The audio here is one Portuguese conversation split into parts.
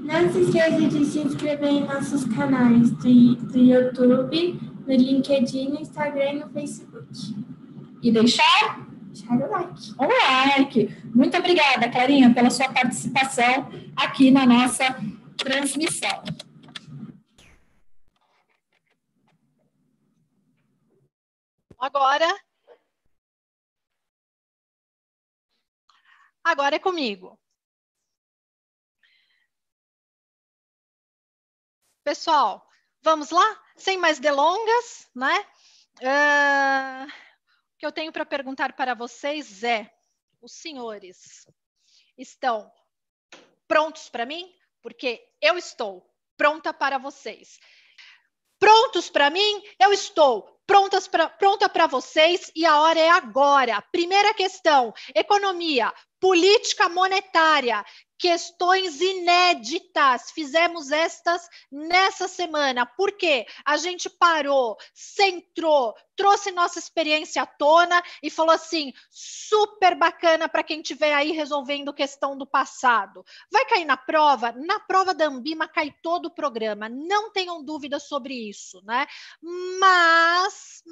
Não se esqueça de se inscrever em nossos canais do YouTube, no LinkedIn, no Instagram e no Facebook. E deixar o like. Um like. Muito obrigada, Clarinha, pela sua participação aqui na nossa transmissão. Agora é comigo. Pessoal, vamos lá? Sem mais delongas, né? O que eu tenho para perguntar para vocês é: os senhores estão prontos para mim? Porque eu estou pronta para vocês. Prontos para mim? Eu estou pronta para vocês e a hora é agora. Primeira questão: economia, política monetária. Questões inéditas, fizemos estas nessa semana. Por quê? A gente parou, centrou, trouxe nossa experiência à tona e falou assim, super bacana para quem estiver aí resolvendo questão do passado. Vai cair na prova? Na prova da Anbima cai todo o programa, não tenham dúvidas sobre isso, né? Mas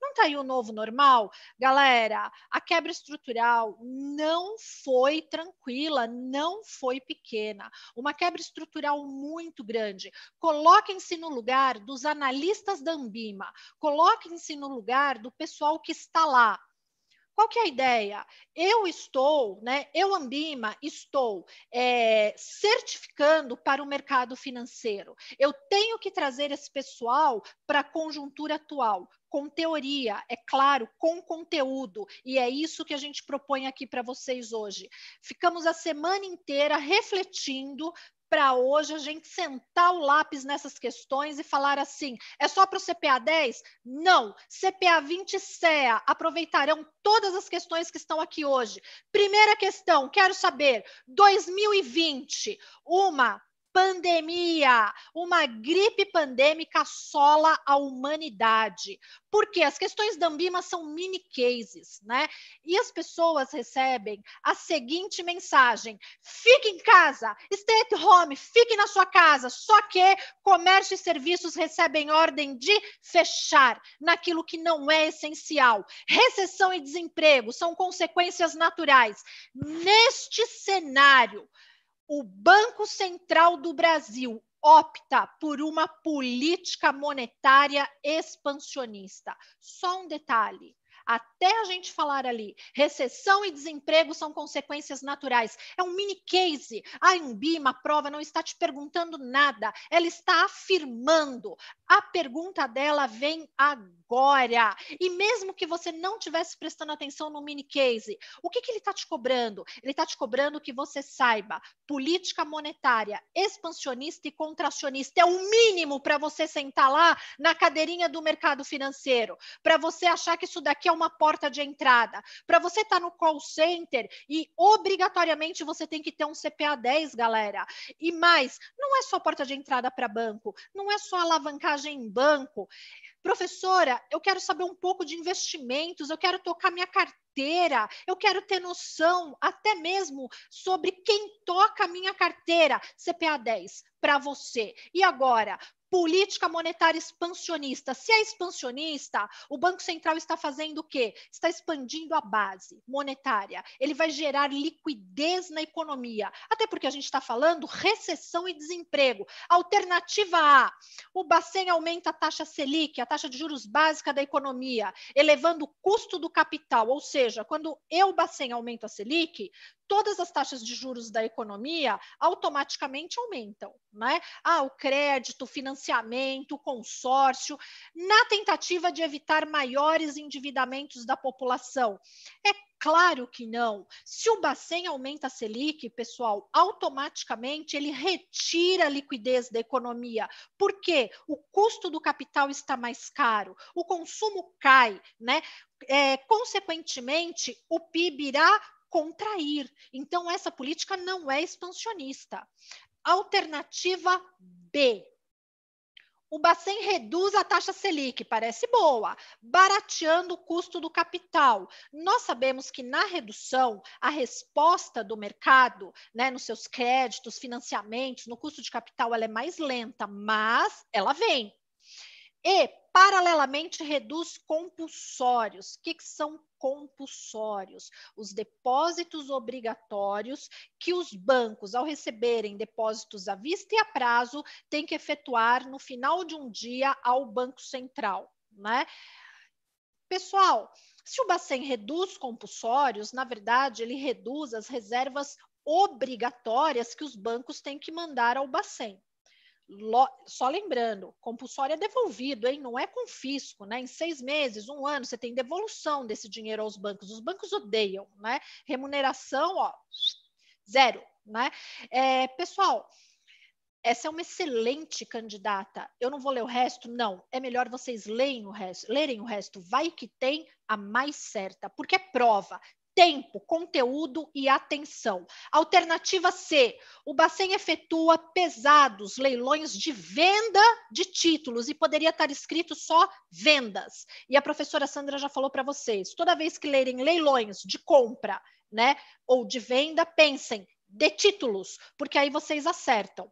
não tá aí o novo normal? Galera, a quebra estrutural não foi tranquila, não foi pequena. Uma quebra estrutural muito grande. Coloquem-se no lugar dos analistas da Anbima, coloquem-se no lugar do pessoal que está lá. Qual que é a ideia? Eu, Anbima, estou certificando para o mercado financeiro. Eu tenho que trazer esse pessoal para a conjuntura atual, com teoria, é claro, com conteúdo. E é isso que a gente propõe aqui para vocês hoje. Ficamos a semana inteira refletindo para hoje a gente sentar o lápis nessas questões e falar assim, é só para o CPA 10? Não, CPA 20 e CEA aproveitarão todas as questões que estão aqui hoje. Primeira questão, quero saber, 2020, uma pandemia, uma gripe pandêmica assola a humanidade. Porque as questões da Anbima são mini cases, né? E as pessoas recebem a seguinte mensagem: fique em casa, stay at home, fique na sua casa. Só que comércio e serviços recebem ordem de fechar naquilo que não é essencial. Recessão e desemprego são consequências naturais. Neste cenário, o Banco Central do Brasil opta por uma política monetária expansionista. Só um detalhe. Até a gente falar ali, recessão e desemprego são consequências naturais. É um mini case. A Anbima, a prova, não está te perguntando nada. Ela está afirmando. A pergunta dela vem agora. E mesmo que você não estivesse prestando atenção no mini case, o que ele está te cobrando? Ele está te cobrando que você saiba política monetária expansionista e contracionista. É o mínimo para você sentar lá na cadeirinha do mercado financeiro, para você achar que isso daqui é uma porta de entrada, para você estar no call center e obrigatoriamente você tem que ter um CPA 10, galera. E mais, não é só porta de entrada para banco, não é só alavancagem em banco. Professora, eu quero saber um pouco de investimentos, eu quero tocar minha carteira, eu quero ter noção até mesmo sobre quem toca a minha carteira. CPA 10 para você. E agora, política monetária expansionista. Se é expansionista, o Banco Central está fazendo o quê? Está expandindo a base monetária. Ele vai gerar liquidez na economia. Até porque a gente está falando recessão e desemprego. Alternativa A, o Bacen aumenta a taxa Selic, a taxa de juros básica da economia, elevando o custo do capital. Ou seja, quando eu, Bacen, aumento a Selic, todas as taxas de juros da economia automaticamente aumentam, né? O crédito, o financiamento, o consórcio, na tentativa de evitar maiores endividamentos da população. É claro que não. Se o Bacen aumenta a Selic, pessoal, automaticamente ele retira a liquidez da economia. Por quê? O custo do capital está mais caro, o consumo cai, né? Consequentemente, o PIB irá contrair. Então, essa política não é expansionista. Alternativa B. O Bacen reduz a taxa Selic, parece boa, barateando o custo do capital. Nós sabemos que na redução, a resposta do mercado, né, nos seus créditos, financiamentos, no custo de capital, ela é mais lenta, mas ela vem. E, paralelamente, reduz compulsórios. O que são compulsórios? Os depósitos obrigatórios que os bancos, ao receberem depósitos à vista e a prazo, têm que efetuar no final de um dia ao Banco Central, né? Pessoal, se o Bacen reduz compulsórios, na verdade, ele reduz as reservas obrigatórias que os bancos têm que mandar ao Bacen. Só lembrando, compulsório é devolvido, hein? Não é confisco, né? Em 6 meses, 1 ano, você tem devolução desse dinheiro aos bancos. Os bancos odeiam, né? Remuneração, ó, zero, né? Pessoal, essa é uma excelente candidata. Eu não vou ler o resto, não. É melhor vocês lerem o resto. Vai que tem a mais certa, porque é prova. Tempo, conteúdo e atenção. Alternativa C, o Bacen efetua pesados leilões de venda de títulos e poderia estar escrito só vendas. E a professora Sandra já falou para vocês, toda vez que lerem leilões de compra, né, ou de venda, pensem de títulos, porque aí vocês acertam.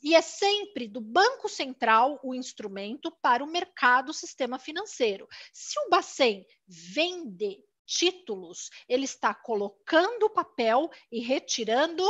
E é sempre do Banco Central o instrumento para o mercado sistema financeiro. Se o Bacen vende títulos, ele está colocando papel e retirando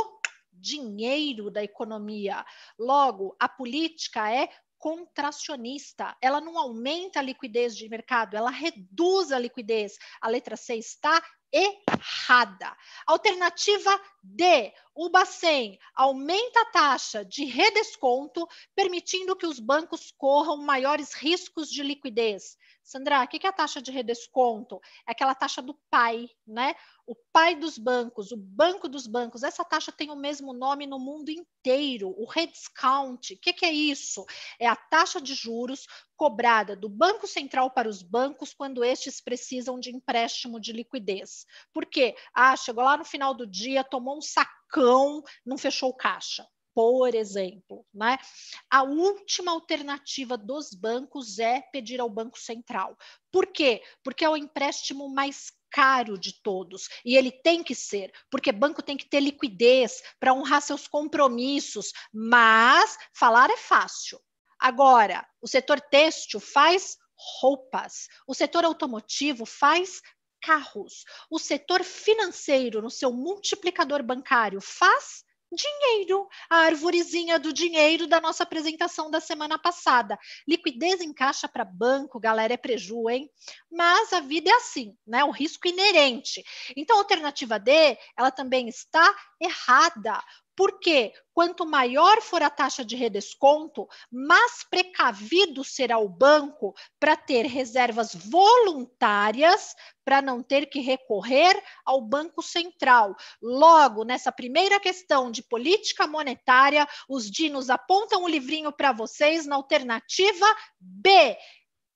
dinheiro da economia. Logo, a política é contracionista, ela não aumenta a liquidez de mercado, ela reduz a liquidez. A letra C está errada. Alternativa D, o Bacen aumenta a taxa de redesconto, permitindo que os bancos corram maiores riscos de liquidez. Sandra, o que é a taxa de redesconto? É aquela taxa do pai, né? O pai dos bancos, o banco dos bancos. Essa taxa tem o mesmo nome no mundo inteiro, o rediscount. O que é isso? É a taxa de juros cobrada do Banco Central para os bancos quando estes precisam de empréstimo de liquidez. Por quê? Chegou lá no final do dia, tomou um sacão, não fechou o caixa. Por exemplo, né? A última alternativa dos bancos é pedir ao Banco Central. Por quê? Porque é o empréstimo mais caro de todos, e ele tem que ser, porque banco tem que ter liquidez para honrar seus compromissos, mas falar é fácil. Agora, o setor têxtil faz roupas, o setor automotivo faz carros, o setor financeiro, no seu multiplicador bancário, faz dinheiro, a arvorezinha do dinheiro da nossa apresentação da semana passada. Liquidez em caixa para banco, galera, é preju, hein? Mas a vida é assim, né? O risco inerente. Então, a alternativa D, ela também está errada. Por quê? Quanto maior for a taxa de redesconto, mais precavido será o banco para ter reservas voluntárias, para não ter que recorrer ao Banco Central. Logo, nessa primeira questão de política monetária, os dinos apontam o livrinho para vocês na alternativa B.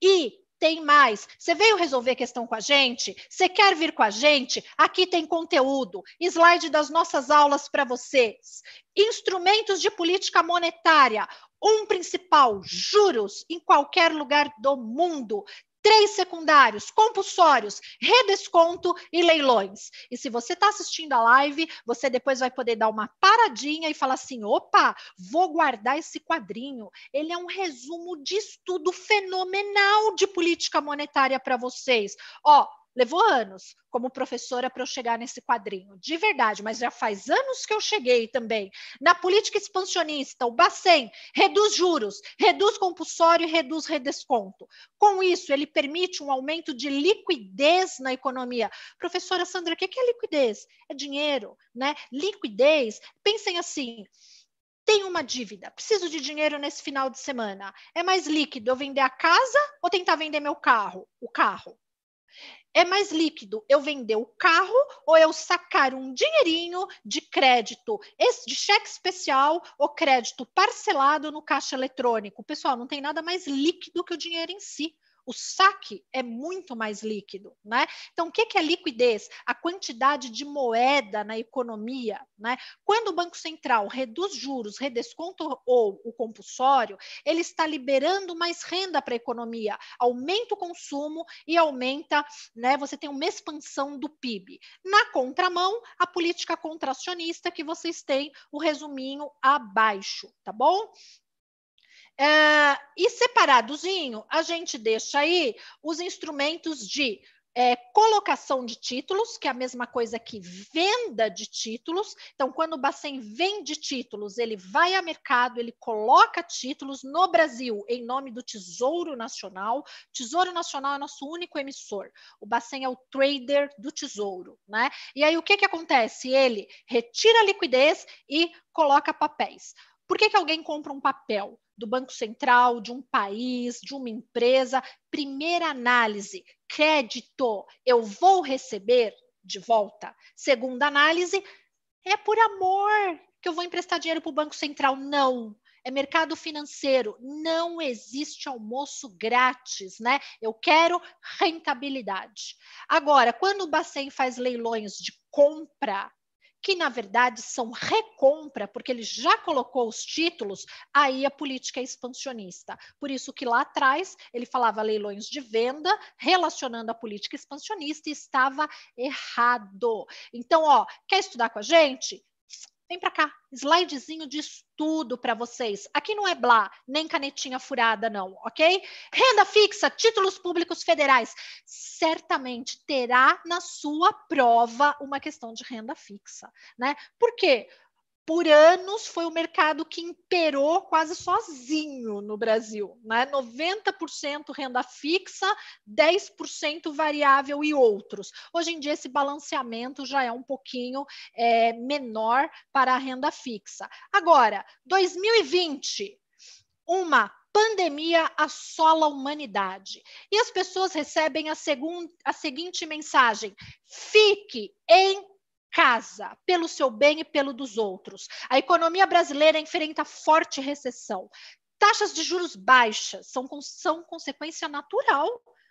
E tem mais. Você veio resolver questão com a gente? Você quer vir com a gente? Aqui tem conteúdo, slide das nossas aulas para vocês. Instrumentos de política monetária. Um principal, juros, em qualquer lugar do mundo. 3 secundários, compulsórios, redesconto e leilões. E se você está assistindo a live, você depois vai poder dar uma paradinha e falar assim, opa, vou guardar esse quadrinho. Ele é um resumo de estudo fenomenal de política monetária para vocês. Ó, levou anos como professora para eu chegar nesse quadrinho, de verdade, mas já faz anos que eu cheguei também. Na política expansionista, o Bacen reduz juros, reduz compulsório e reduz redesconto. Com isso, ele permite um aumento de liquidez na economia. Professora Sandra, o que é liquidez? É dinheiro, né? Liquidez, pensem assim, tenho uma dívida, preciso de dinheiro nesse final de semana. É mais líquido eu vender a casa ou tentar vender meu carro? O carro. É mais líquido eu vender o carro ou eu sacar um dinheirinho de crédito, de cheque especial ou crédito parcelado no caixa eletrônico? Pessoal, não tem nada mais líquido que o dinheiro em si. O saque é muito mais líquido, né? Então, o que é liquidez? A quantidade de moeda na economia, né? Quando o Banco Central reduz juros, redesconta ou o compulsório, ele está liberando mais renda para a economia, aumenta o consumo e aumenta, né? Você tem uma expansão do PIB. Na contramão, a política contracionista, que vocês têm o resuminho abaixo, tá bom? E separadozinho, a gente deixa aí os instrumentos de colocação de títulos, que é a mesma coisa que venda de títulos. Então, quando o Bacen vende títulos, ele vai a mercado, ele coloca títulos no Brasil em nome do Tesouro Nacional. Tesouro Nacional é nosso único emissor. O Bacen é o trader do Tesouro, né? E aí o que acontece? Ele retira a liquidez e coloca papéis. Por que alguém compra um papel do Banco Central, de um país, de uma empresa? Primeira análise, crédito, eu vou receber de volta. Segunda análise, é por amor que eu vou emprestar dinheiro para o Banco Central. Não, é mercado financeiro, não existe almoço grátis, né? Eu quero rentabilidade. Agora, quando o Bacen faz leilões de compra, que na verdade são recompra, porque ele já colocou os títulos, aí a política é expansionista. Por isso que lá atrás ele falava leilões de venda, relacionando a política expansionista, e estava errado. Então, ó, quer estudar com a gente? Vem para cá, slidezinho de estudo para vocês. Aqui não é blá, nem canetinha furada, não, ok? Renda fixa, títulos públicos federais. Certamente terá na sua prova uma questão de renda fixa, né? Por quê? Por anos foi o mercado que imperou quase sozinho no Brasil, né? 90% renda fixa, 10% variável e outros. Hoje em dia esse balanceamento já é um pouquinho menor para a renda fixa. Agora, 2020, uma pandemia assola a humanidade e as pessoas recebem a seguinte mensagem: fique em casa, pelo seu bem e pelo dos outros. A economia brasileira enfrenta forte recessão. Taxas de juros baixas são consequência natural,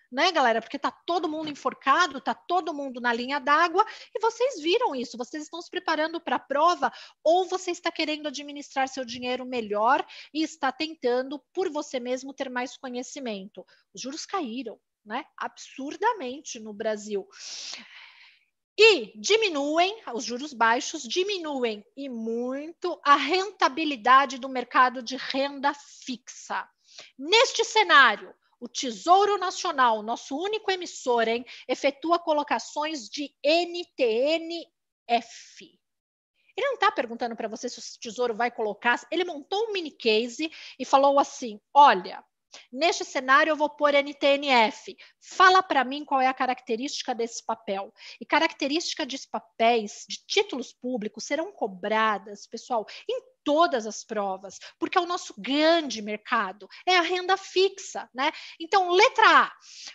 né, galera? Porque tá todo mundo enforcado, tá todo mundo na linha d'água, e vocês viram isso, vocês estão se preparando para a prova, ou você está querendo administrar seu dinheiro melhor e está tentando, por você mesmo, ter mais conhecimento. Os juros caíram, né? Absurdamente no Brasil. E diminuem, os juros baixos diminuem e muito a rentabilidade do mercado de renda fixa. Neste cenário, o Tesouro Nacional, nosso único emissor, efetua colocações de NTN-F. Ele não está perguntando para você se o Tesouro vai colocar, ele montou um mini case e falou assim: olha, neste cenário eu vou pôr NTN-F. Fala para mim qual é a característica desse papel. E característica de papéis, de títulos públicos, serão cobradas, pessoal, em todas as provas, porque é o nosso grande mercado, é a renda fixa, né? Então, letra A,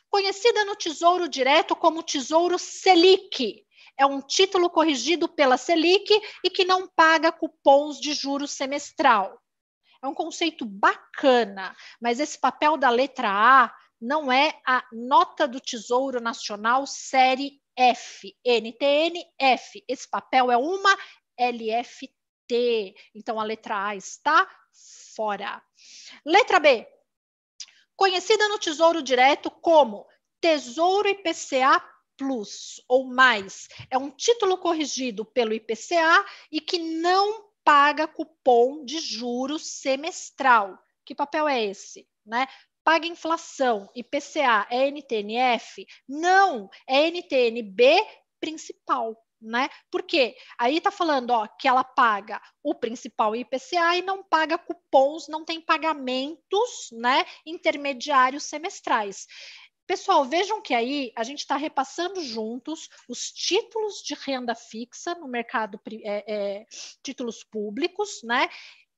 conhecida no Tesouro Direto como Tesouro Selic. É um título corrigido pela Selic e que não paga cupons de juros semestral. É um conceito bacana, mas esse papel da letra A não é a nota do Tesouro Nacional série F, NTN-F. Esse papel é uma LFT. Então, a letra A está fora. Letra B. Conhecida no Tesouro Direto como Tesouro IPCA Plus ou mais. É um título corrigido pelo IPCA e que não paga cupom de juros semestral. Que papel é esse, né? Paga inflação, IPCA, é NTN-F? Não, é NTN-B principal, né? Por quê? Aí tá falando, ó, que ela paga o principal IPCA e não paga cupons, não tem pagamentos, né, intermediários semestrais. Pessoal, vejam que aí a gente está repassando juntos os títulos de renda fixa no mercado, títulos públicos, né?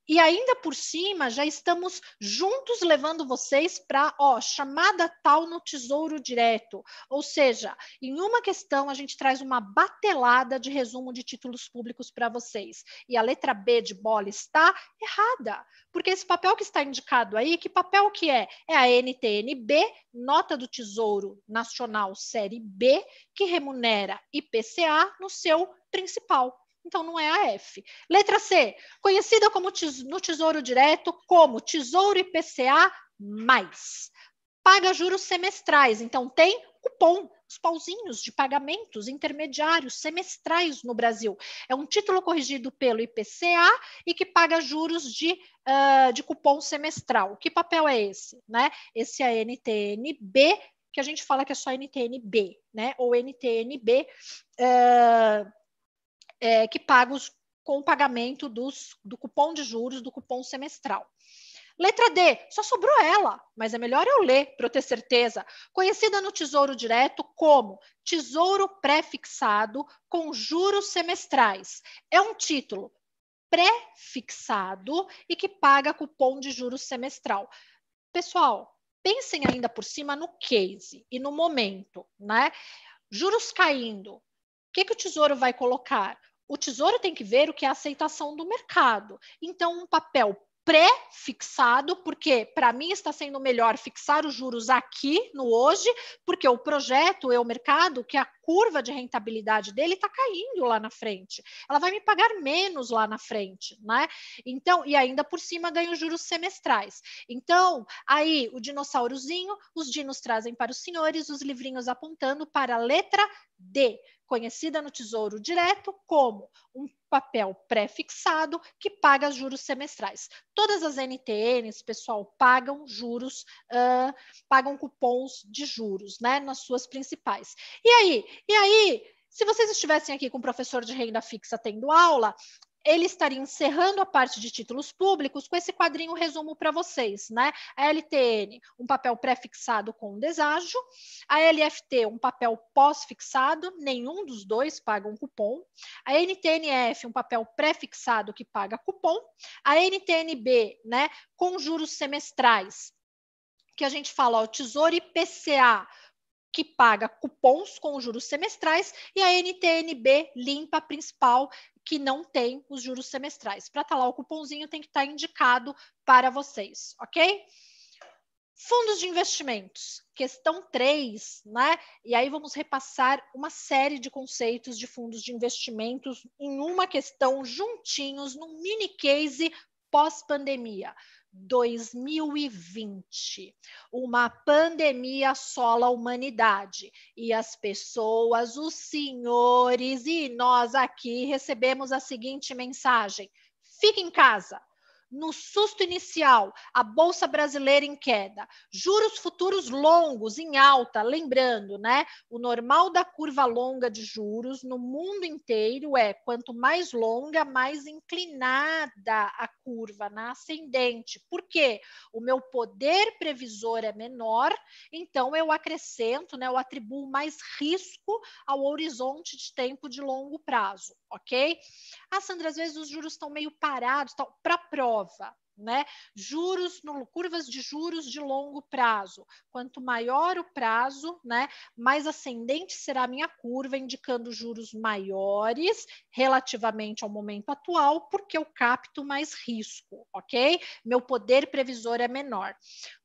E ainda por cima, já estamos juntos levando vocês para, chamada tal no Tesouro Direto. Ou seja, em uma questão a gente traz uma batelada de resumo de títulos públicos para vocês. E a letra B de bola está errada. Porque esse papel que está indicado aí, que papel que é? É a NTN-B, Nota do Tesouro Nacional Série B, que remunera IPCA no seu principal. Então, não é a F. Letra C, conhecida como no Tesouro Direto como Tesouro IPCA+. Paga juros semestrais. Então, tem cupom, os pauzinhos de pagamentos intermediários semestrais no Brasil. É um título corrigido pelo IPCA e que paga juros de cupom semestral. Que papel é esse? Né? Esse é a NTN-B, que a gente fala que é só NTN-B, né? Ou NTN-B, que paga com o pagamento do cupom de juros, do cupom semestral. Letra D, só sobrou ela, mas é melhor eu ler para eu ter certeza. Conhecida no Tesouro Direto como Tesouro Pré-Fixado com juros semestrais. É um título pré-fixado e que paga cupom de juros semestral. Pessoal, pensem ainda por cima no case e no momento, né? Juros caindo. O que o Tesouro vai colocar? O Tesouro tem que ver o que é a aceitação do mercado. Então, um papel pré-fixado, porque para mim está sendo melhor fixar os juros aqui no hoje, porque o projeto e o mercado, que a curva de rentabilidade dele está caindo lá na frente. Ela vai me pagar menos lá na frente, né? Então, e ainda por cima ganho juros semestrais. Então, aí o dinossaurozinho, os dinos trazem para os senhores os livrinhos apontando para a letra D, conhecida no Tesouro Direto como um papel pré-fixado que paga juros semestrais. Todas as NTNs, pessoal, pagam juros, pagam cupons de juros, né, nas suas principais. E aí, se vocês estivessem aqui com o professor de renda fixa tendo aula, ele estaria encerrando a parte de títulos públicos com esse quadrinho resumo para vocês, né? A LTN, um papel pré-fixado com deságio, a LFT, um papel pós-fixado, nenhum dos dois paga um cupom, a NTNF, um papel pré-fixado que paga cupom, a NTNB, né, com juros semestrais, que a gente fala, o Tesouro IPCA, que paga cupons com juros semestrais, e a NTNB limpa principal, que não tem os juros semestrais. Para estar lá o cupomzinho tem que estar indicado para vocês, ok? Fundos de investimentos, questão 3, né? E aí vamos repassar uma série de conceitos de fundos de investimentos em uma questão juntinhos, num mini case pós-pandemia. 2020, uma pandemia assola a humanidade e as pessoas, os senhores e nós aqui recebemos a seguinte mensagem: fique em casa. No susto inicial, a Bolsa Brasileira em queda, juros futuros longos em alta, lembrando, né? O normal da curva longa de juros no mundo inteiro é quanto mais longa, mais inclinada a curva, na ascendente. Por quê? O meu poder previsor é menor, então eu acrescento, né? Eu atribuo mais risco ao horizonte de tempo de longo prazo, ok? Ah, Sandra, às vezes os juros estão meio parados, para prova, né? Juros, curvas de juros de longo prazo. Quanto maior o prazo, né, mais ascendente será a minha curva, indicando juros maiores relativamente ao momento atual, porque eu capto mais risco, ok? Meu poder previsor é menor.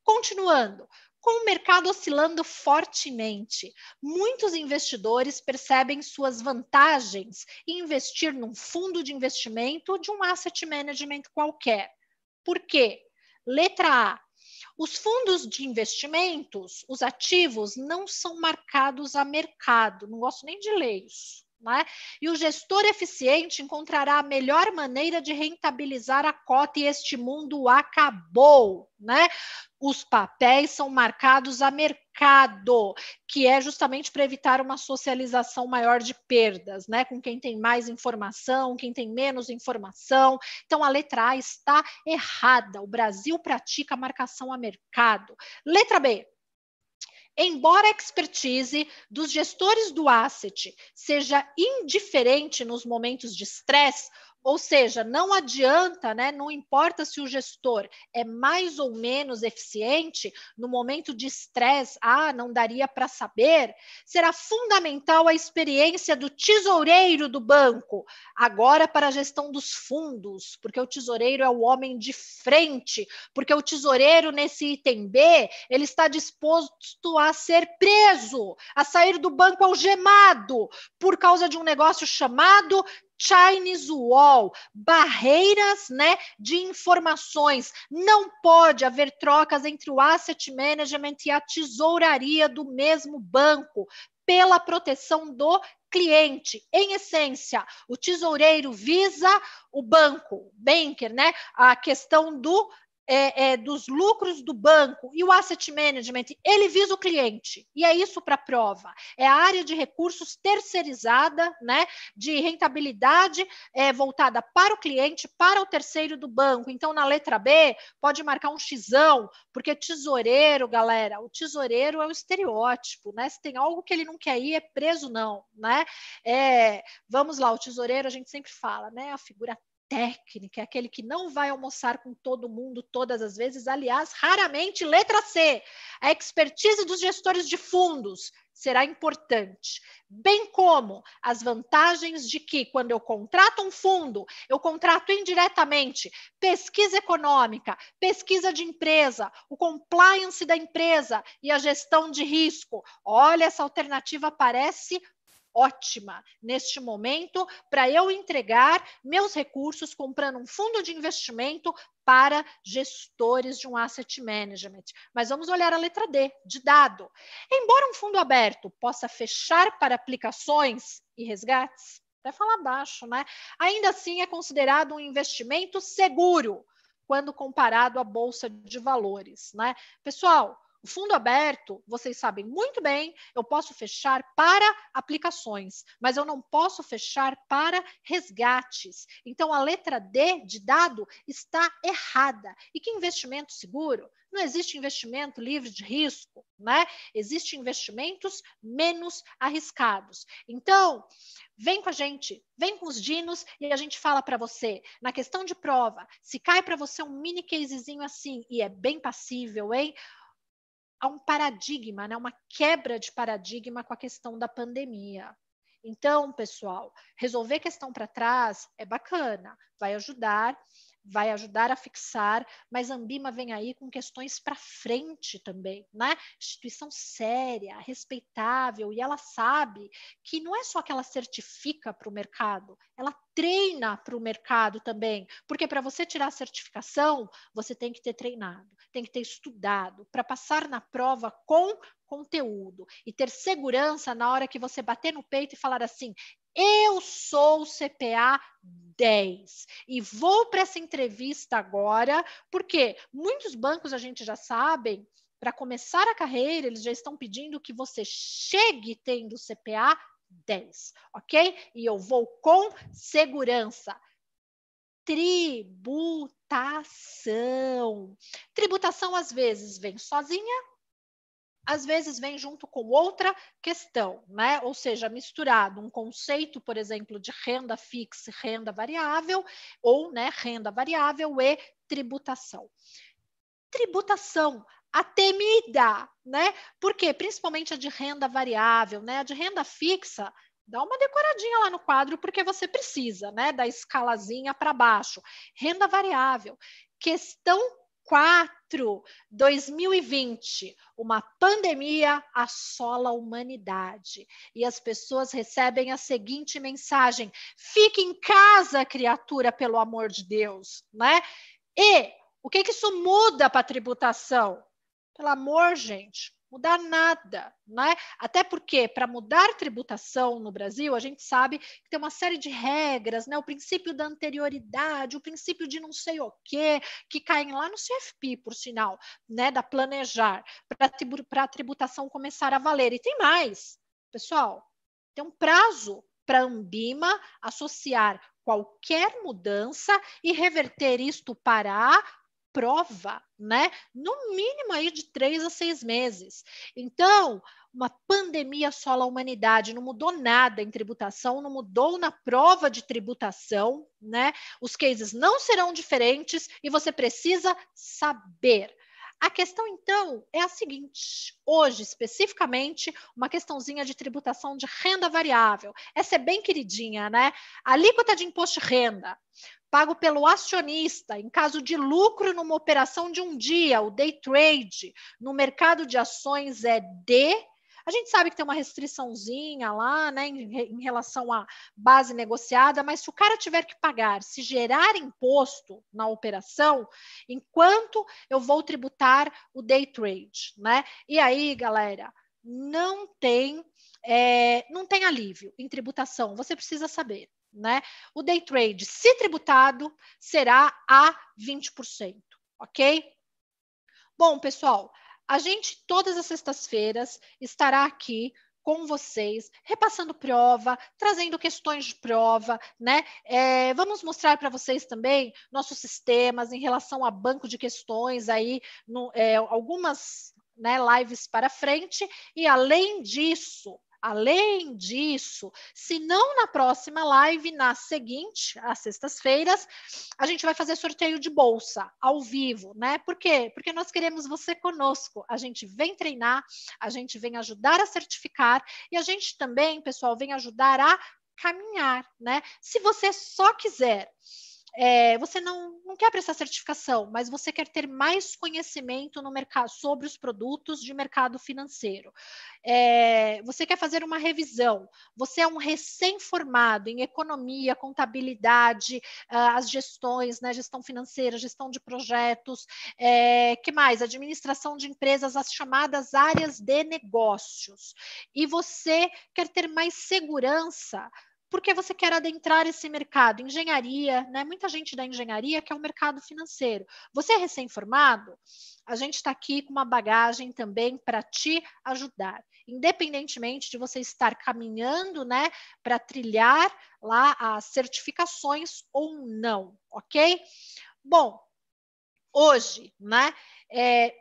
Continuando. Com o mercado oscilando fortemente, muitos investidores percebem suas vantagens em investir num fundo de investimento de um asset management qualquer. Por quê? Letra A. Os fundos de investimentos, os ativos, não são marcados a mercado. Não gosto nem de ler isso. Né? E o gestor eficiente encontrará a melhor maneira de rentabilizar a cota e este mundo acabou, né? Os papéis são marcados a mercado, que é justamente para evitar uma socialização maior de perdas, né? Com quem tem mais informação, quem tem menos informação. Então, a letra A está errada. O Brasil pratica a marcação a mercado. Letra B. Embora a expertise dos gestores do asset seja indiferente nos momentos de estresse, Ou seja, não adianta, né? Não importa se o gestor é mais ou menos eficiente, no momento de estresse, não daria para saber, será fundamental a experiência do tesoureiro do banco, agora para a gestão dos fundos, porque o tesoureiro é o homem de frente, porque o tesoureiro nesse item B, ele está disposto a ser preso, a sair do banco algemado, por causa de um negócio chamado Chinese Wall, barreiras, né, de informações. Não pode haver trocas entre o asset management e a tesouraria do mesmo banco, pela proteção do cliente. Em essência, o tesoureiro visa o banco, banker, né, a questão dos lucros do banco, e o asset management, ele visa o cliente, e é isso para a prova. É a área de recursos terceirizada, né, de rentabilidade voltada para o cliente, para o terceiro do banco. Então, na letra B, pode marcar um xão, porque tesoureiro, galera, o tesoureiro é o estereótipo, né? Se tem algo que ele não quer ir, é preso não, né? Vamos lá, o tesoureiro, a gente sempre fala, né? A figura técnica, é aquele que não vai almoçar com todo mundo todas as vezes, aliás, raramente. Letra C, a expertise dos gestores de fundos será importante, bem como as vantagens de que, quando eu contrato um fundo, eu contrato indiretamente pesquisa econômica, pesquisa de empresa, o compliance da empresa e a gestão de risco. Olha, essa alternativa parece ótima neste momento para eu entregar meus recursos comprando um fundo de investimento para gestores de um asset management. Mas vamos olhar a letra D, de dado. Embora um fundo aberto possa fechar para aplicações e resgates, até falar baixo, né? Ainda assim é considerado um investimento seguro quando comparado à bolsa de valores, né? Pessoal, o fundo aberto, vocês sabem muito bem, eu posso fechar para aplicações, mas eu não posso fechar para resgates. Então, a letra D de dado está errada. E que investimento seguro? Não existe investimento livre de risco, né? Existem investimentos menos arriscados. Então, vem com a gente, vem com os dinos e a gente fala para você, na questão de prova, se cai para você um mini casezinho assim, e é bem passível, hein? Há um paradigma, né? Uma quebra de paradigma com a questão da pandemia. Então, pessoal, resolver questão para trás é bacana, vai ajudar a fixar, mas a Ambima vem aí com questões para frente também, né? Instituição séria, respeitável, e ela sabe que não é só que ela certifica para o mercado, ela treina para o mercado também, porque para você tirar a certificação, você tem que ter treinado, tem que ter estudado, para passar na prova com conteúdo e ter segurança na hora que você bater no peito e falar assim: eu sou CPA 10 e vou para essa entrevista agora, porque muitos bancos, a gente já sabe, para começar a carreira, eles já estão pedindo que você chegue tendo CPA 10, ok? E eu vou com segurança. Tributação. Tributação, às vezes, vem sozinha, às vezes vem junto com outra questão, né? Ou seja, misturado um conceito, por exemplo, de renda fixa e renda variável, ou, né, renda variável e tributação. Tributação, a temida, né? Por quê? Principalmente a de renda variável, né? A de renda fixa, dá uma decoradinha lá no quadro, porque você precisa, né? Da escalazinha para baixo. Renda variável. Questão 4, 2020, uma pandemia assola a humanidade e as pessoas recebem a seguinte mensagem: fique em casa, criatura, pelo amor de Deus, né? E o que isso muda para a tributação? Pelo amor, gente, mudar nada, né? Até porque, para mudar tributação no Brasil, a gente sabe que tem uma série de regras, né? O princípio da anterioridade, o princípio de não sei o quê, que caem lá no CFP, por sinal, né? Da planejar, para a tributação começar a valer. E tem mais, pessoal, tem um prazo para a Ambima associar qualquer mudança e reverter isto para a prova, né? No mínimo aí de 3 a 6 meses. Então, uma pandemia assola a humanidade, não mudou nada em tributação, não mudou na prova de tributação, né? Os cases não serão diferentes e você precisa saber. A questão, então, é a seguinte: hoje, especificamente, uma questãozinha de tributação de renda variável. Essa é bem queridinha, né? A alíquota de imposto de renda, pago pelo acionista em caso de lucro numa operação de um dia, o day trade, no mercado de ações é de... A gente sabe que tem uma restriçãozinha lá, né, em relação à base negociada, mas se o cara tiver que pagar, se gerar imposto na operação, enquanto eu vou tributar o day trade, né? E aí, galera, não tem alívio em tributação, você precisa saber, né? O day trade, se tributado, será a 20%, ok? Bom, pessoal, a gente, todas as sextas-feiras, estará aqui com vocês, repassando prova, trazendo questões de prova, né? Vamos mostrar para vocês também nossos sistemas em relação a banco de questões aí, algumas, né, lives para frente, e além disso, se não na próxima live, na seguinte, às sextas-feiras, a gente vai fazer sorteio de bolsa ao vivo, né? Por quê? Porque nós queremos você conosco. A gente vem treinar, a gente vem ajudar a certificar e a gente também, pessoal, vem ajudar a caminhar, né? Se você só quiser... você não quer prestar certificação, mas você quer ter mais conhecimento no mercado sobre os produtos de mercado financeiro. Você quer fazer uma revisão, você é um recém-formado em economia, contabilidade, as gestões, né, gestão financeira, gestão de projetos, que mais? Administração de empresas, as chamadas áreas de negócios. E você quer ter mais segurança, porque você quer adentrar esse mercado, engenharia, né? Muita gente da engenharia quer o mercado financeiro. Você é recém-formado? A gente está aqui com uma bagagem também para te ajudar, independentemente de você estar caminhando, né, para trilhar lá as certificações ou não, ok? Bom, hoje, né?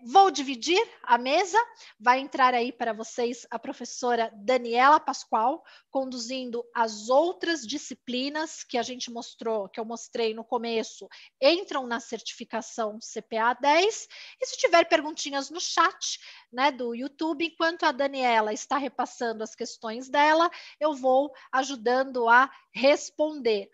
Vou dividir a mesa, vai entrar aí para vocês a professora Daniela Pascoal, conduzindo as outras disciplinas que a gente mostrou, que eu mostrei no começo, entram na certificação CPA 10, e se tiver perguntinhas no chat, né, do YouTube, enquanto a Daniela está repassando as questões dela, eu vou ajudando a responder.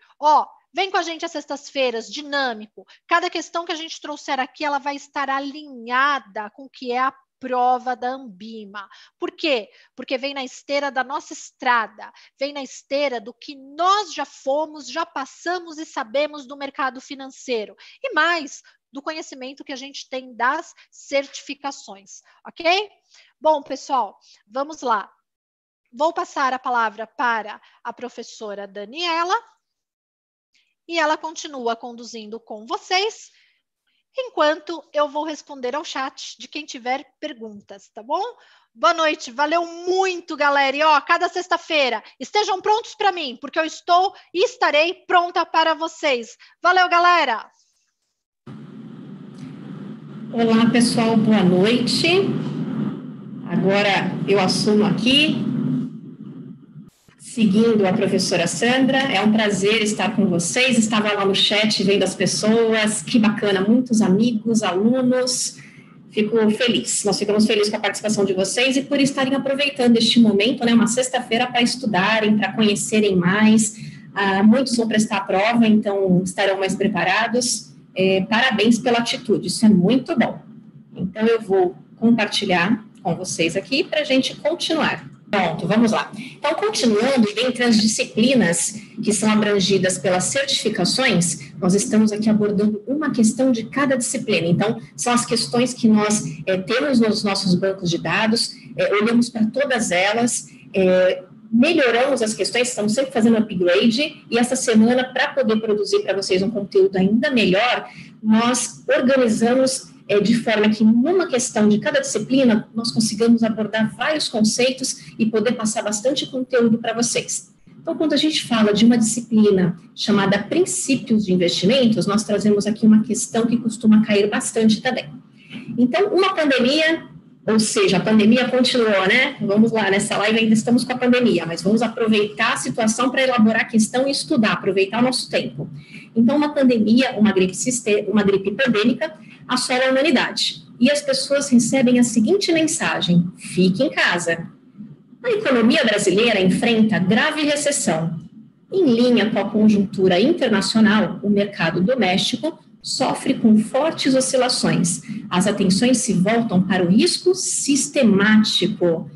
Vem com a gente às sextas-feiras, dinâmico. Cada questão que a gente trouxer aqui, ela vai estar alinhada com o que é a prova da Anbima. Por quê? Porque vem na esteira da nossa estrada, vem na esteira do que nós já fomos, já passamos e sabemos do mercado financeiro. E mais, do conhecimento que a gente tem das certificações, ok? Bom, pessoal, vamos lá. Vou passar a palavra para a professora Daniela, e ela continua conduzindo com vocês, enquanto eu vou responder ao chat de quem tiver perguntas, tá bom? Boa noite, valeu muito, galera. E cada sexta-feira, estejam prontos para mim, porque eu estou e estarei pronta para vocês. Valeu, galera! Olá, pessoal, boa noite. Agora eu assumo aqui, seguindo a professora Sandra. É um prazer estar com vocês. Estava lá no chat vendo as pessoas, que bacana, muitos amigos, alunos. Fico feliz, nós ficamos felizes com a participação de vocês e por estarem aproveitando este momento, né, uma sexta-feira para estudarem, para conhecerem mais. Muitos vão prestar a prova, então estarão mais preparados. Parabéns pela atitude, isso é muito bom. Então eu vou compartilhar com vocês aqui para a gente continuar. Pronto, vamos lá. Então, continuando, dentre as disciplinas que são abrangidas pelas certificações, nós estamos aqui abordando uma questão de cada disciplina. Então, são as questões que nós temos nos nossos bancos de dados, olhamos para todas elas, melhoramos as questões, estamos sempre fazendo upgrade, e essa semana, para poder produzir para vocês um conteúdo ainda melhor, nós organizamos de forma que, numa questão de cada disciplina, nós consigamos abordar vários conceitos e poder passar bastante conteúdo para vocês. Então, quando a gente fala de uma disciplina chamada Princípios de Investimentos, nós trazemos aqui uma questão que costuma cair bastante também. Então, uma pandemia, ou seja, a pandemia continuou, né? Vamos lá, nessa live ainda estamos com a pandemia, mas vamos aproveitar a situação para elaborar a questão e estudar, aproveitar o nosso tempo. Então, uma pandemia, uma gripe pandêmica, assola a humanidade. E as pessoas recebem a seguinte mensagem: fique em casa. A economia brasileira enfrenta grave recessão. Em linha com a conjuntura internacional, o mercado doméstico sofre com fortes oscilações. As atenções se voltam para o risco sistemático.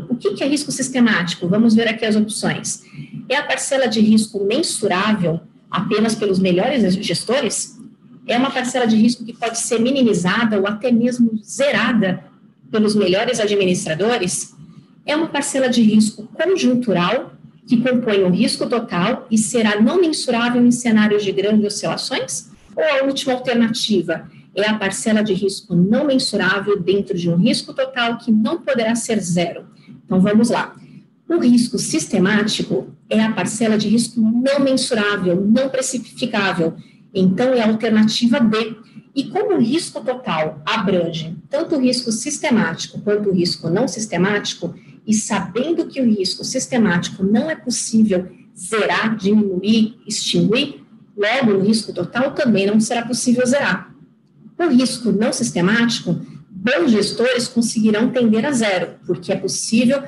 O que é risco sistemático? Vamos ver aqui as opções. É a parcela de risco mensurável apenas pelos melhores gestores? É uma parcela de risco que pode ser minimizada ou até mesmo zerada pelos melhores administradores? É uma parcela de risco conjuntural, que compõe o risco total e será não mensurável em cenários de grandes oscilações? Ou a última alternativa é a parcela de risco não mensurável dentro de um risco total que não poderá ser zero? Então, vamos lá. O risco sistemático é a parcela de risco não mensurável, não precificável. Então, é a alternativa B. E como o risco total abrange tanto o risco sistemático quanto o risco não sistemático, e sabendo que o risco sistemático não é possível zerar, diminuir, extinguir, logo o risco total também não será possível zerar. O risco não sistemático, bons gestores conseguirão tender a zero, porque é possível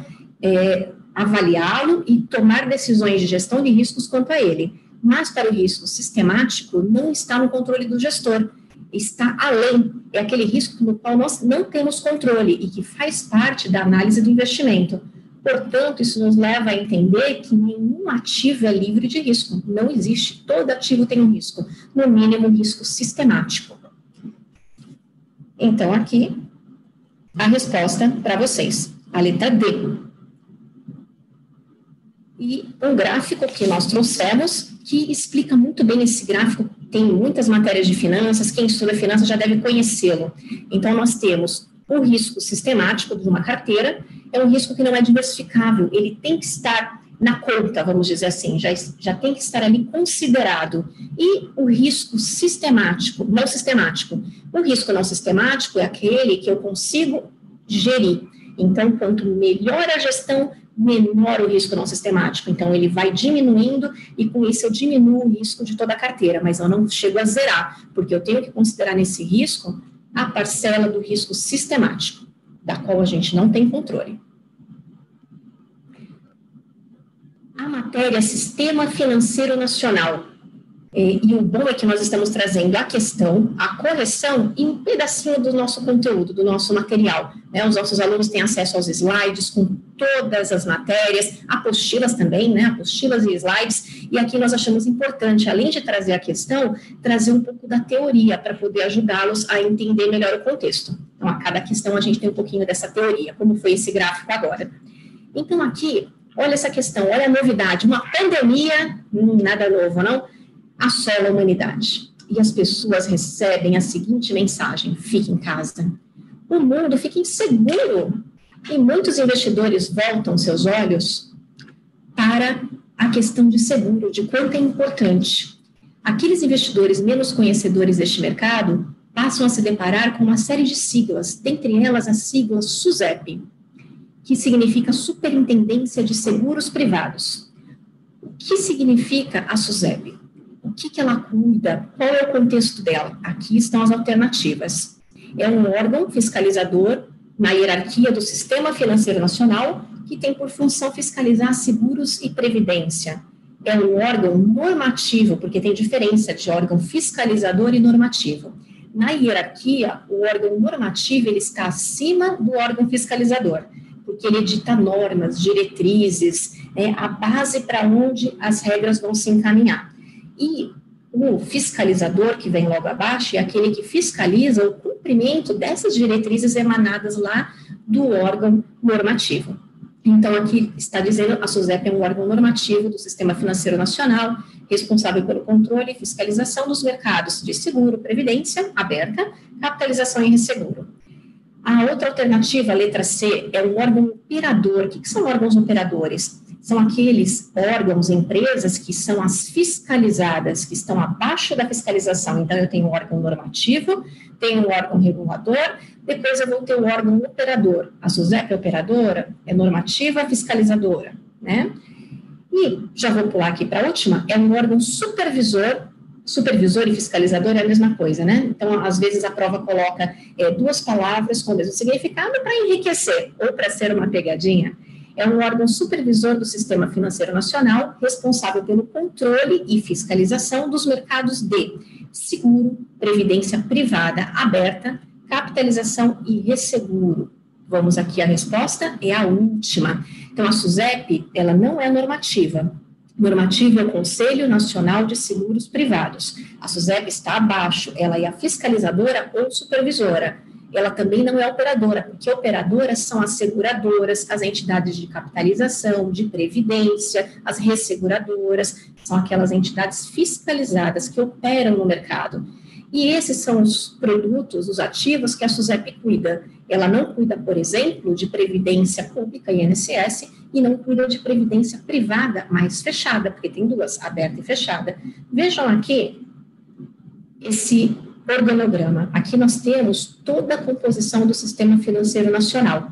avaliá-lo e tomar decisões de gestão de riscos quanto a ele. Mas para o risco sistemático, não está no controle do gestor, está além, é aquele risco no qual nós não temos controle e que faz parte da análise do investimento. Portanto, isso nos leva a entender que nenhum ativo é livre de risco, não existe, todo ativo tem um risco, no mínimo um risco sistemático. Então, aqui, a resposta para vocês, a letra D. E um gráfico que nós trouxemos, que explica muito bem esse gráfico, tem muitas matérias de finanças, quem estuda finanças já deve conhecê-lo. Então, nós temos o risco sistemático de uma carteira, é um risco que não é diversificável, ele tem que estar na conta, vamos dizer assim, já tem que estar ali considerado. E o risco sistemático, não sistemático, o risco não sistemático é aquele que eu consigo gerir. Então, quanto melhor a gestão, menor o risco não sistemático. Então, ele vai diminuindo e, com isso, eu diminuo o risco de toda a carteira, mas eu não chego a zerar, porque eu tenho que considerar nesse risco a parcela do risco sistemático, da qual a gente não tem controle. A matéria Sistema Financeiro Nacional. E o bom é que nós estamos trazendo a questão, a correção e um pedacinho do nosso conteúdo, do nosso material. Né? Os nossos alunos têm acesso aos slides com todas as matérias, apostilas também, né? Apostilas e slides. E aqui nós achamos importante, além de trazer a questão, trazer um pouco da teoria para poder ajudá-los a entender melhor o contexto. Então, a cada questão a gente tem um pouquinho dessa teoria, como foi esse gráfico agora. Então, aqui, olha essa questão, olha a novidade. Uma pandemia, nada novo, não? Assola a humanidade. E as pessoas recebem a seguinte mensagem: fique em casa. O mundo fica inseguro. E muitos investidores voltam seus olhos para a questão de seguro, de quanto é importante. Aqueles investidores menos conhecedores deste mercado passam a se deparar com uma série de siglas, dentre elas a sigla SUSEP, que significa Superintendência de Seguros Privados. O que significa a SUSEP? O que ela cuida? Qual é o contexto dela? Aqui estão as alternativas. É um órgão fiscalizador na hierarquia do Sistema Financeiro Nacional que tem por função fiscalizar seguros e previdência. É um órgão normativo, porque tem diferença de órgão fiscalizador e normativo. Na hierarquia, o órgão normativo ele está acima do órgão fiscalizador, porque ele dita normas, diretrizes, a base para onde as regras vão se encaminhar. E o fiscalizador, que vem logo abaixo, é aquele que fiscaliza o cumprimento dessas diretrizes emanadas lá do órgão normativo. Então, aqui está dizendo, a SUSEP é um órgão normativo do Sistema Financeiro Nacional, responsável pelo controle e fiscalização dos mercados de seguro, previdência, aberta, capitalização e resseguro. A outra alternativa, a letra C, é um órgão operador. O que são órgãos operadores? são aqueles órgãos, empresas que são as fiscalizadas, que estão abaixo da fiscalização. Então, eu tenho um órgão normativo, tenho um órgão regulador, depois eu vou ter o órgão operador. A SUSEP é operadora, é normativa, fiscalizadora, né? E já vou pular aqui para a última, é um órgão supervisor e fiscalizador é a mesma coisa, né? Então, às vezes, a prova coloca duas palavras com o mesmo significado para enriquecer, ou para ser uma pegadinha. É um órgão supervisor do Sistema Financeiro Nacional, responsável pelo controle e fiscalização dos mercados de seguro, previdência privada aberta, capitalização e resseguro. Vamos aqui, a resposta é a última. Então, a SUSEP, ela não é normativa. Normativa é o Conselho Nacional de Seguros Privados. A SUSEP está abaixo, ela é a fiscalizadora ou supervisora. Ela também não é operadora, porque operadoras são as seguradoras, as entidades de capitalização, de previdência, as resseguradoras, são aquelas entidades fiscalizadas que operam no mercado. E esses são os produtos, os ativos que a SUSEP cuida. Ela não cuida, por exemplo, de previdência pública, INSS, e não cuida de previdência privada, mais fechada, porque tem duas, aberta e fechada. Vejam aqui esse organograma. Aqui nós temos toda a composição do Sistema Financeiro Nacional.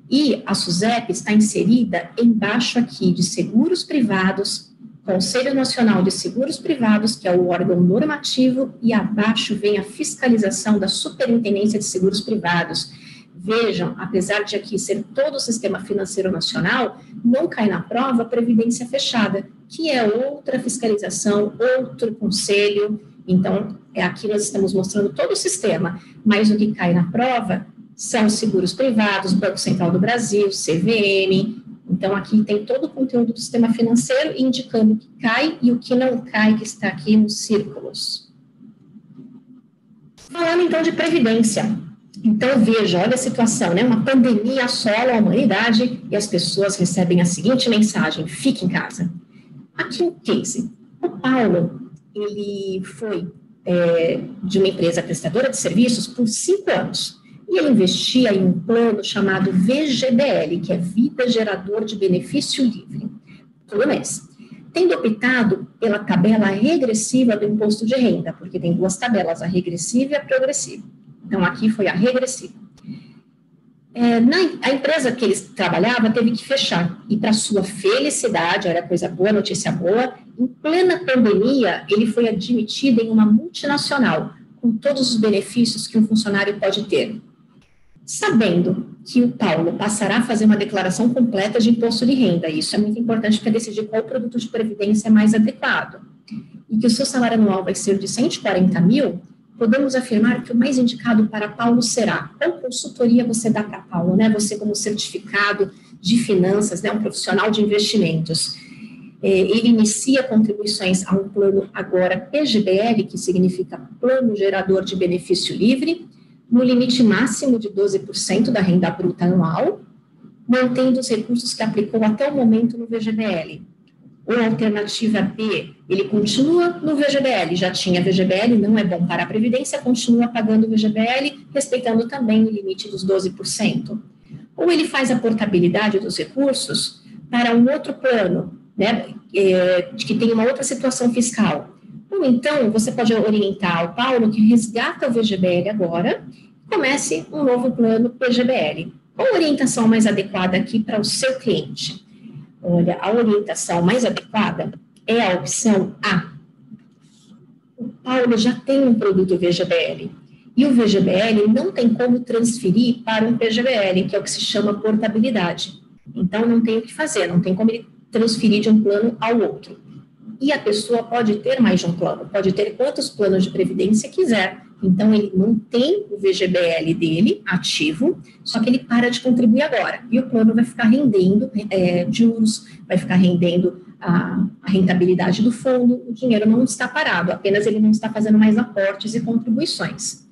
E a SUSEP está inserida embaixo aqui de seguros privados, Conselho Nacional de Seguros Privados, que é o órgão normativo, e abaixo vem a fiscalização da Superintendência de Seguros Privados. Vejam, apesar de aqui ser todo o Sistema Financeiro Nacional, não cai na prova a Previdência Fechada, que é outra fiscalização, outro conselho. Então, aqui nós estamos mostrando todo o sistema, mas o que cai na prova são os seguros privados, Banco Central do Brasil, CVM. Então, aqui tem todo o conteúdo do sistema financeiro, indicando o que cai e o que não cai, que está aqui nos círculos. Falando, então, de previdência. Então, veja, olha a situação, né? Uma pandemia assola a humanidade e as pessoas recebem a seguinte mensagem: fique em casa. Aqui um case. O Paulo, ele foi de uma empresa prestadora de serviços por 5 anos. E ele investia em um plano chamado VGBL, que é Vida Gerador de Benefício Livre, todo mês. Tendo optado pela tabela regressiva do imposto de renda, porque tem duas tabelas, a regressiva e a progressiva. Então, aqui foi a regressiva. A empresa que ele trabalhava teve que fechar. E, para sua felicidade, olha coisa boa, notícia boa, em plena pandemia, ele foi admitido em uma multinacional, com todos os benefícios que um funcionário pode ter. Sabendo que o Paulo passará a fazer uma declaração completa de imposto de renda, isso é muito importante para decidir qual produto de previdência é mais adequado, e que o seu salário anual vai ser de 140 mil, podemos afirmar que o mais indicado para Paulo será: qual consultoria você dá para Paulo, né? Você como certificado de finanças, né? Um profissional de investimentos. Ele inicia contribuições a um plano agora PGBL, que significa Plano Gerador de Benefício Livre, no limite máximo de 12% da renda bruta anual, mantendo os recursos que aplicou até o momento no VGBL. Ou alternativa B, ele continua no VGBL, já tinha VGBL, não é bom para a Previdência, continua pagando o VGBL, respeitando também o limite dos 12%. Ou ele faz a portabilidade dos recursos para um outro plano, né, que tem uma outra situação fiscal. Ou então, você pode orientar o Paulo que resgata o VGBL agora e comece um novo plano PGBL. Qual a orientação mais adequada aqui para o seu cliente? Olha, a orientação mais adequada é a opção A. O Paulo já tem um produto VGBL, e o VGBL não tem como transferir para um PGBL, que é o que se chama portabilidade. Então, não tem o que fazer, não tem como ele transferir de um plano ao outro. E a pessoa pode ter mais de um plano, pode ter quantos planos de previdência quiser. Então, ele mantém o VGBL dele ativo, só que ele para de contribuir agora. E o plano vai ficar rendendo juros, vai ficar rendendo a rentabilidade do fundo, o dinheiro não está parado, apenas ele não está fazendo mais aportes e contribuições.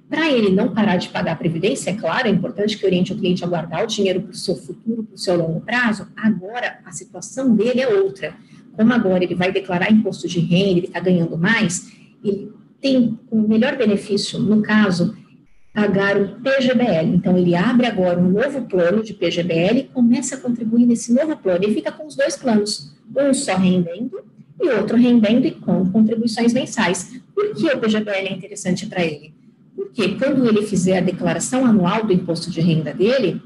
Para ele não parar de pagar a previdência, é claro, é importante que oriente o cliente a guardar o dinheiro para o seu futuro, para o seu longo prazo. Agora, a situação dele é outra. Como agora ele vai declarar imposto de renda, ele está ganhando mais, ele tem um melhor benefício, no caso, pagar um PGBL. Então, ele abre agora um novo plano de PGBL e começa a contribuir nesse novo plano. E fica com os 2 planos, um só rendendo e outro rendendo e com contribuições mensais. Por que o PGBL é interessante para ele? Porque quando ele fizer a declaração anual do imposto de renda dele,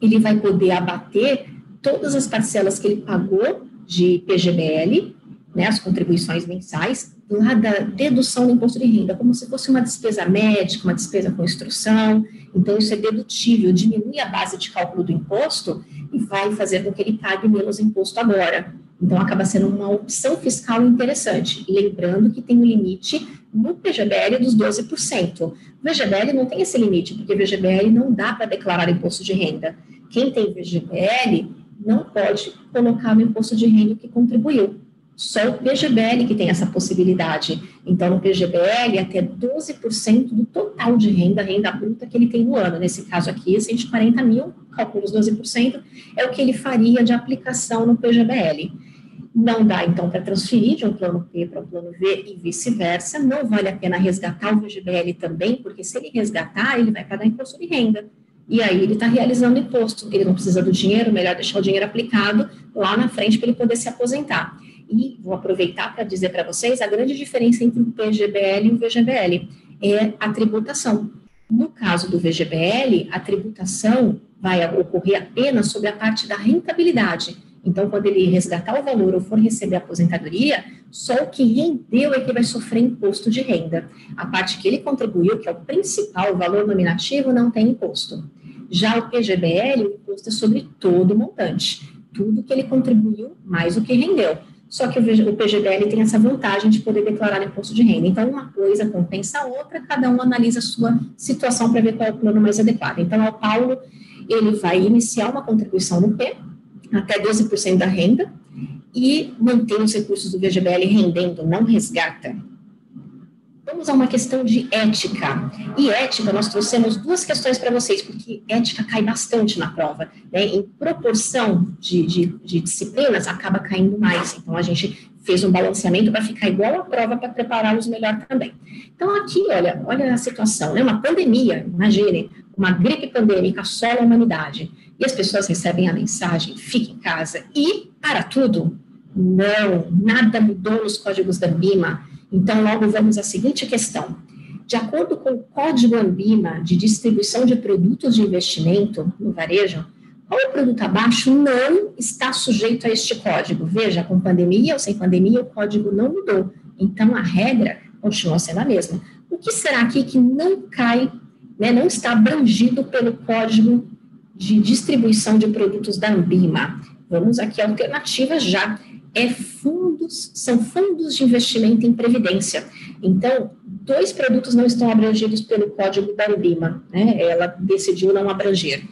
ele vai poder abater todas as parcelas que ele pagou de PGBL, né, as contribuições mensais, lá da dedução do imposto de renda, como se fosse uma despesa médica, uma despesa com instrução. Então, isso é dedutível, diminui a base de cálculo do imposto e vai fazer com que ele pague menos imposto agora. Então, acaba sendo uma opção fiscal interessante. Lembrando que tem um limite no PGBL dos 12%. O VGBL não tem esse limite, porque o VGBL não dá para declarar imposto de renda. Quem tem VGBL não pode colocar no imposto de renda que contribuiu. Só o PGBL que tem essa possibilidade. Então, no PGBL, até 12% do total de renda bruta que ele tem no ano. Nesse caso aqui, 140 mil, calcula os 12%, é o que ele faria de aplicação no PGBL. Não dá, então, para transferir de um plano P para um plano V e vice-versa. Não vale a pena resgatar o VGBL também, porque se ele resgatar, ele vai pagar imposto de renda. E aí ele está realizando imposto. Ele não precisa do dinheiro, melhor deixar o dinheiro aplicado lá na frente para ele poder se aposentar. E vou aproveitar para dizer para vocês a grande diferença entre o PGBL e o VGBL é a tributação. No caso do VGBL, a tributação vai ocorrer apenas sobre a parte da rentabilidade. Então, quando ele resgatar o valor ou for receber a aposentadoria, só o que rendeu é que vai sofrer imposto de renda. A parte que ele contribuiu, que é o principal, o valor nominativo, não tem imposto. Já o PGBL, o imposto é sobre todo o montante. Tudo que ele contribuiu, mais o que rendeu. Só que o PGBL tem essa vantagem de poder declarar imposto de renda. Então, uma coisa compensa a outra, cada um analisa a sua situação para ver qual é o plano mais adequado. Então, o Paulo, ele vai iniciar uma contribuição no P, até 12% da renda, e mantém os recursos do VGBL rendendo, não resgata. Vamos a uma questão de ética. E ética, nós trouxemos 2 questões para vocês, porque ética cai bastante na prova, né? Em proporção de disciplinas, acaba caindo mais. Então, a gente fez um balanceamento para ficar igual à prova, para prepará-los melhor também. Então, aqui, olha a situação, né? Uma pandemia, imagine, uma gripe pandêmica assola a humanidade, e as pessoas recebem a mensagem, fique em casa, e, para tudo, não, nada mudou nos códigos da ANBIMA. Então, logo vamos à seguinte questão. De acordo com o Código ANBIMA de distribuição de produtos de investimento no varejo, qual produto abaixo não está sujeito a este código? Veja, com pandemia ou sem pandemia, o código não mudou. Então, a regra continua sendo a mesma. O que será aqui que não cai, né, não está abrangido pelo Código de distribuição de produtos da ANBIMA? Vamos aqui à alternativa já. São fundos de investimento em previdência. Então, 2 produtos não estão abrangidos pelo código da ANBIMA, né? Ela decidiu não abranger.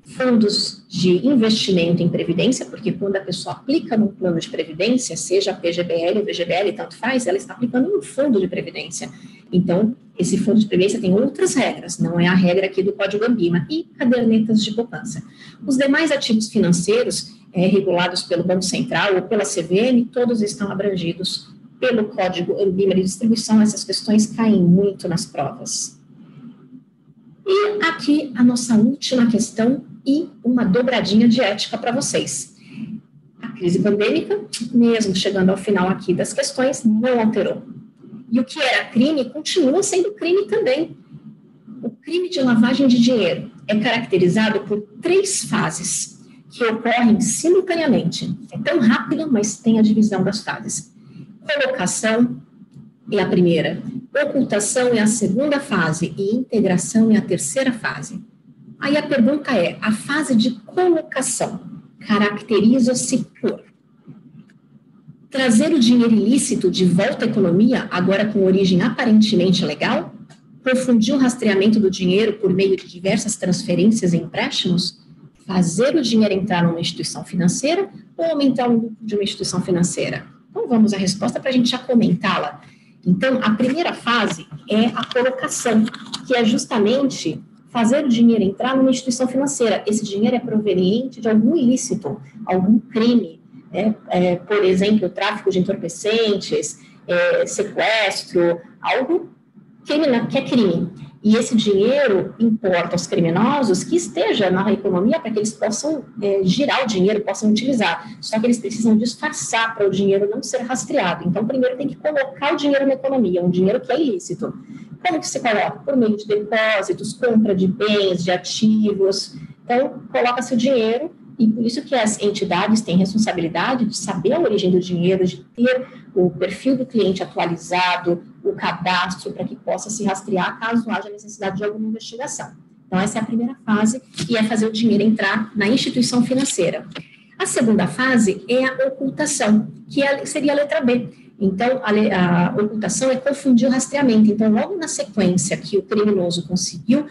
Fundos de investimento em previdência, porque quando a pessoa aplica num plano de previdência, seja a PGBL ou VGBL, tanto faz, ela está aplicando um fundo de previdência. Então, esse fundo de previdência tem outras regras, não é a regra aqui do código ANBIMA, e cadernetas de poupança. Os demais ativos financeiros, regulados pelo Banco Central ou pela CVM, todos estão abrangidos pelo Código ANBIMA de distribuição. Essas questões caem muito nas provas. E aqui a nossa última questão e uma dobradinha de ética para vocês. A crise pandêmica, mesmo chegando ao final aqui das questões, não alterou. E o que era crime continua sendo crime também. O crime de lavagem de dinheiro é caracterizado por 3 fases que ocorrem simultaneamente. É tão rápido, mas tem a divisão das fases. Colocação é a primeira, ocultação é a segunda fase e integração é a terceira fase. Aí a pergunta é, a fase de colocação caracteriza-se por trazer o dinheiro ilícito de volta à economia, agora com origem aparentemente legal, confundir o rastreamento do dinheiro por meio de diversas transferências e empréstimos, fazer o dinheiro entrar numa instituição financeira ou aumentar o lucro de uma instituição financeira? Então, vamos à resposta para a gente já comentá-la. Então, a primeira fase é a colocação, que é justamente fazer o dinheiro entrar numa instituição financeira. Esse dinheiro é proveniente de algum ilícito, algum crime, por exemplo, tráfico de entorpecentes, sequestro, algo que é crime. E esse dinheiro importa aos criminosos que esteja na economia para que eles possam girar o dinheiro, possam utilizar. Só que eles precisam disfarçar para o dinheiro não ser rastreado. Então, primeiro tem que colocar o dinheiro na economia, um dinheiro que é ilícito. Como que se coloca? Por meio de depósitos, compra de bens, de ativos. Então, coloca-se o dinheiro, e por isso que as entidades têm responsabilidade de saber a origem do dinheiro, de ter o perfil do cliente atualizado, o cadastro, para que possa se rastrear caso haja necessidade de alguma investigação. Então, essa é a primeira fase, e é fazer o dinheiro entrar na instituição financeira. A segunda fase é a ocultação, que seria a letra B. Então, a ocultação é confundir o rastreamento. Então, logo na sequência que o criminoso conseguiu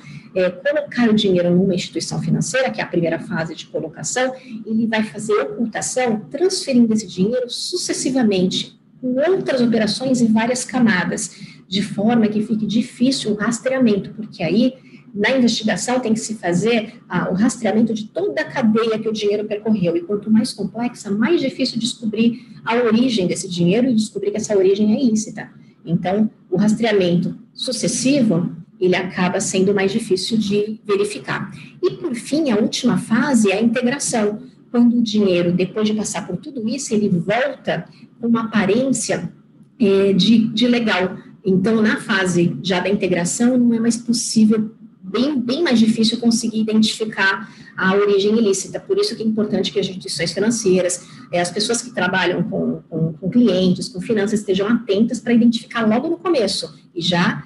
colocar o dinheiro numa instituição financeira, que é a primeira fase de colocação, ele vai fazer ocultação, transferindo esse dinheiro sucessivamente com outras operações em várias camadas, de forma que fique difícil o rastreamento, porque aí, na investigação, tem que se fazer o rastreamento de toda a cadeia que o dinheiro percorreu, e quanto mais complexa, mais difícil descobrir a origem desse dinheiro e descobrir que essa origem é ilícita. Então, o rastreamento sucessivo, ele acaba sendo mais difícil de verificar. E, por fim, a última fase é a integração, quando o dinheiro, depois de passar por tudo isso, ele volta com uma aparência de legal. Então, na fase já da integração, não é mais possível, bem mais difícil conseguir identificar a origem ilícita. Por isso que é importante que as instituições financeiras, as pessoas que trabalham com clientes, com finanças, estejam atentas para identificar logo no começo e já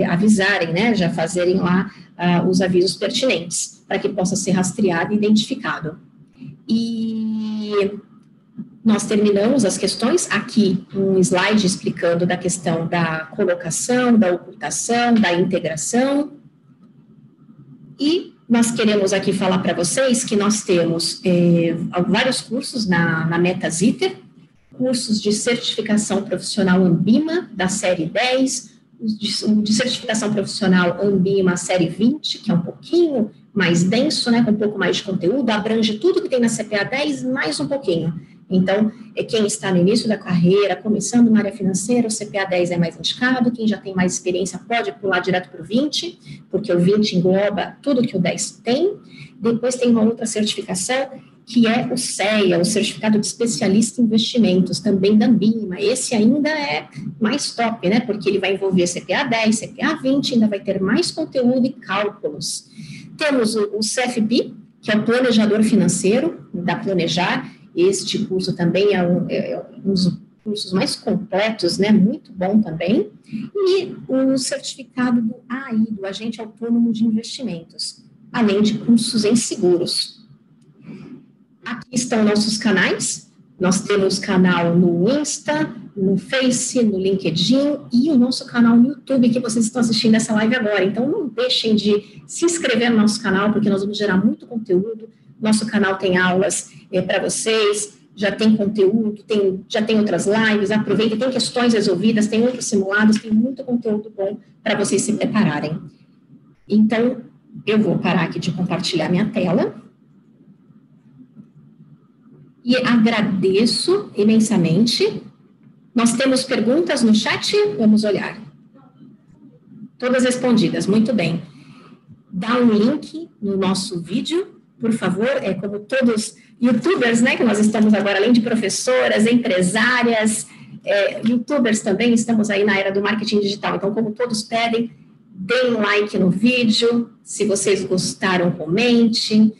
avisarem, né, já fazerem lá os avisos pertinentes, para que possa ser rastreado e identificado. E nós terminamos as questões, aqui um slide explicando da questão da colocação, da ocultação, da integração. E nós queremos aqui falar para vocês que nós temos vários cursos na MetaZiter, cursos de certificação profissional Ambima, da série 10, de certificação profissional Ambima, série 20, que é um pouquinho mais denso, né, com um pouco mais de conteúdo, abrange tudo que tem na CPA 10, mais um pouquinho. Então, quem está no início da carreira, começando na área financeira, o CPA 10 é mais indicado, quem já tem mais experiência pode pular direto para o 20, porque o 20 engloba tudo que o 10 tem. Depois tem uma outra certificação, que é o CEA, o Certificado de Especialista em Investimentos, também da Ambima. Esse ainda é mais top, né, porque ele vai envolver CPA 10, CPA 20, ainda vai ter mais conteúdo e cálculos. Temos o CFP, que é o Planejador Financeiro, da Planejar. Este curso também é um dos cursos mais completos, né, muito bom também. E o certificado do AI, do Agente Autônomo de Investimentos, além de cursos em seguros. Aqui estão nossos canais. Nós temos canal no Insta, no Face, no LinkedIn e o nosso canal no YouTube, que vocês estão assistindo essa live agora. Então, não deixem de se inscrever no nosso canal, porque nós vamos gerar muito conteúdo. Nosso canal tem aulas para vocês, já tem conteúdo, já tem outras lives, aproveitem, tem questões resolvidas, tem outros simulados, tem muito conteúdo bom para vocês se prepararem. Então, eu vou parar aqui de compartilhar minha tela. E agradeço imensamente. Nós temos perguntas no chat? Vamos olhar. Todas respondidas, muito bem. Dá um link no nosso vídeo, por favor, como todos youtubers, né, que nós estamos agora, além de professoras, empresárias, youtubers também, estamos aí na era do marketing digital. Então, como todos pedem, deem um like no vídeo, se vocês gostaram, comentem,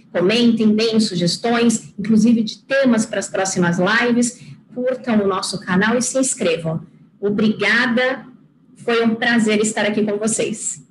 deem sugestões, inclusive de temas para as próximas lives, curtam o nosso canal e se inscrevam. Obrigada, foi um prazer estar aqui com vocês.